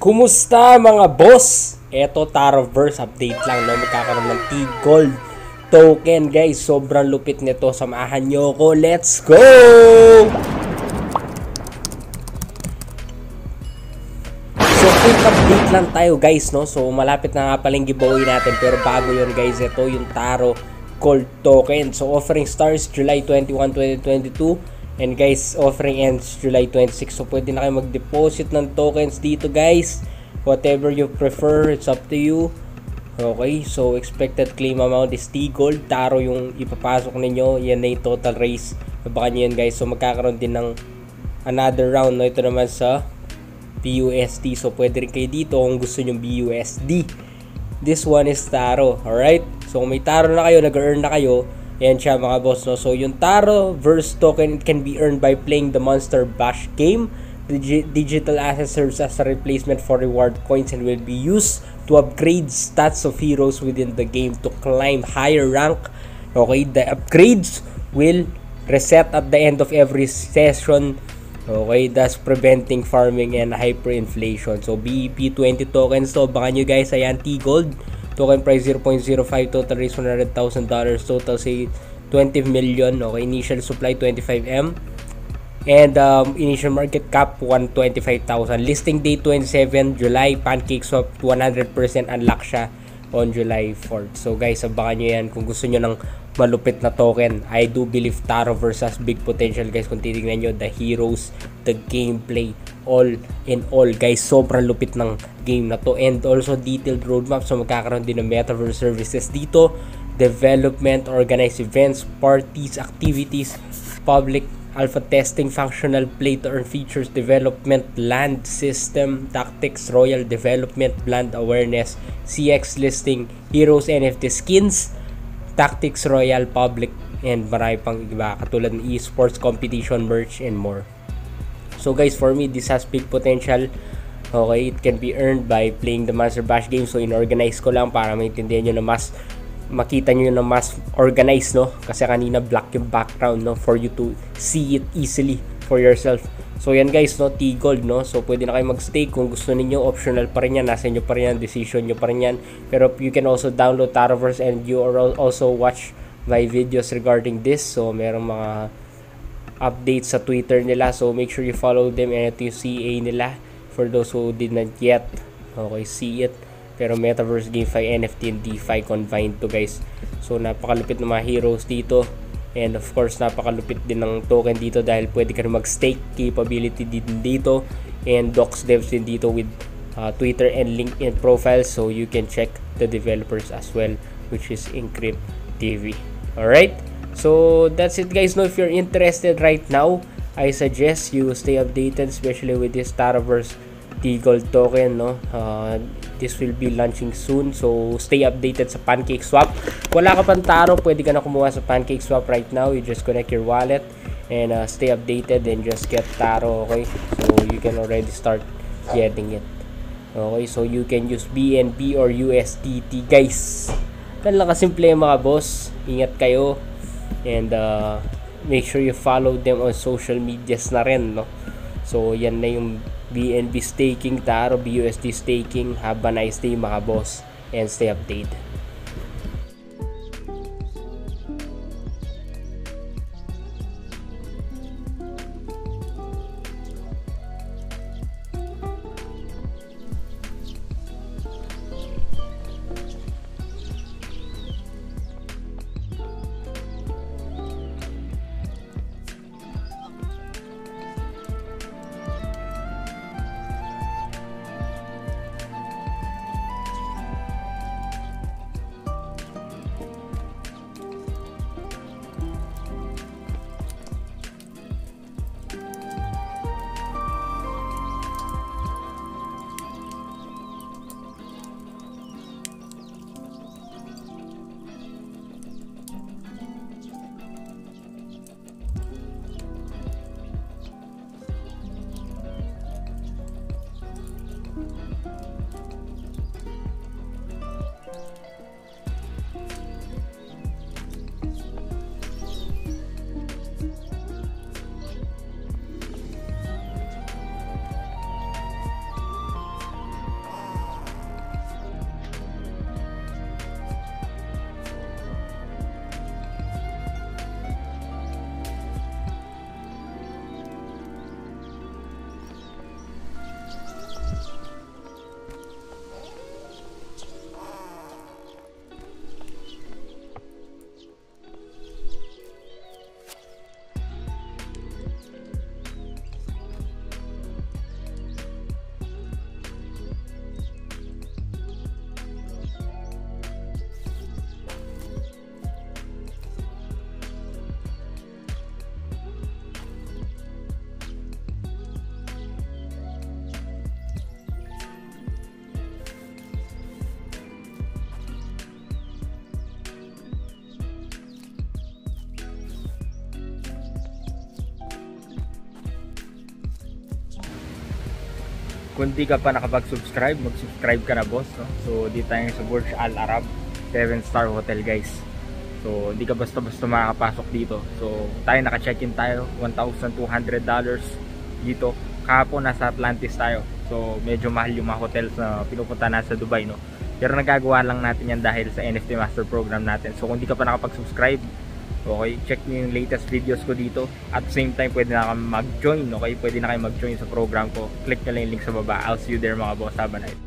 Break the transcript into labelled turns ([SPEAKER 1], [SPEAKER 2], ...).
[SPEAKER 1] Kumusta mga boss? Eto Taroverse update lang, no? Magkakaroon ng T-Gold token, guys. Sobrang lupit nito. Samahan nyo ko. Let's go! So quick update lang tayo, guys, no? So malapit na nga palang giveaway natin, pero bago yun, guys, ito yung Taro Gold token. So offering starts July 21, 2022. And guys, offering ends July 26. So pwede na kayo mag-deposit ng tokens dito, guys. Whatever you prefer, it's up to you. Okay, so expected claim amount is T-Gold. Taro yung ipapasok ninyo. Yan na yung total raise. Babakan nyo yan, guys. So magkakaroon din ng another round. No? Ito naman sa BUSD. So pwede rin kayo dito kung gusto nyo BUSD. This one is Taro. Alright? So kung may Taro na kayo, nag-earn na kayo, yan siya mga boss, no? So yung Taroverse token, it can be earned by playing the Monster Bash game. The digital asset serves as a replacement for reward coins and will be used to upgrade stats of heroes within the game to climb higher rank. Okay, the upgrades will reset at the end of every session. Okay, thus preventing farming and hyperinflation. So BEP20 tokens to, baka nyo guys, ayan, T-Gold. Token price 0.05, total raise $100,000, total say 20 million. Okay, initial supply 25M, and initial market cap 125,000. Listing date 27 July. PancakeSwap 100% unlock siya on July 4th. So guys, abangan nyo yan kung gusto nyo ng malupit na token. I do believe Taroverse has big potential, guys. Kung titignan nyo, the heroes, the gameplay, all in all, guys, sobrang lupit ng game na to, and also detailed roadmap. So magkakaroon din ng metaverse services dito, development, organized events, parties, activities, public alpha testing, functional play to earn features, development, land system, tactics, royal development, brand awareness, CX listing, heroes, NFT skins, tactics, royal, public, and marami pang iba katulad ng esports, competition, merch, and more. So guys, for me, this has big potential. Okay, it can be earned by playing the Monster Bash game. So in-organize ko lang para maintindihan nyo na mas, makita nyo na mas organized, no? Kasi kanina black yung background, no? For you to see it easily for yourself. So yan guys, no? T-Gold, no? So pwede na kayo mag-stake kung gusto ninyo. Optional pa rin yan. Nasa inyo pa rin yan. Decision nyo pa rin yan. Pero you can also download Taroverse and you also watch my videos regarding this. So merong mga updates sa Twitter nila, so make sure you follow them, and ito yung CA nila for those who did not yet see it. Pero Metaverse, GameFi, NFT, and DeFi combined to, guys. So napakalupit ng mga heroes dito, and of course napakalupit din ng token dito dahil pwede ka rin mag-stake capability din dito, and docs devs din dito with Twitter and LinkedIn profiles, so you can check the developers as well, which is Encrypt TV. Alright, so that's it guys. No, if you're interested right now, I suggest you stay updated, especially with this Taroverse T-Gold token, no? This will be launching soon, so stay updated sa PancakeSwap. Kung wala ka pang Taro, pwede ka na kumuha sa PancakeSwap right now. You just connect your wallet and stay updated and just get Taro. Okay, so you can already start getting it. Okay, so you can use BNB or USDT, guys. Ganun lang kasimple mga boss. Ingat kayo. And make sure you follow them on social medias na rin, no? So yan na yung BNB staking, Taro, BUSD staking. Have a nice day mga boss, and stay updated.
[SPEAKER 2] Kung di ka pa nakapag-subscribe, mag-subscribe ka na, boss, no? So dito tayo sa Burj Al Arab 7-star hotel, guys. So di ka basta-basta makakapasok dito. So tayo naka-check-in tayo, $1,200 dito. Kahapon nasa Atlantis tayo. So medyo mahal yung mga hotels na pinupunta na sa Dubai, no? Pero nagagawa lang natin yan dahil sa NFT Master Program natin. So kung di ka pa nakapag-subscribe, okay, check nyo yung latest videos ko dito. At the same time, pwede na kayo mag-join, okay? Pwede na kayo mag-join sa program ko. Click nyo lang yung link sa baba. I'll see you there, mga boss. Have a night.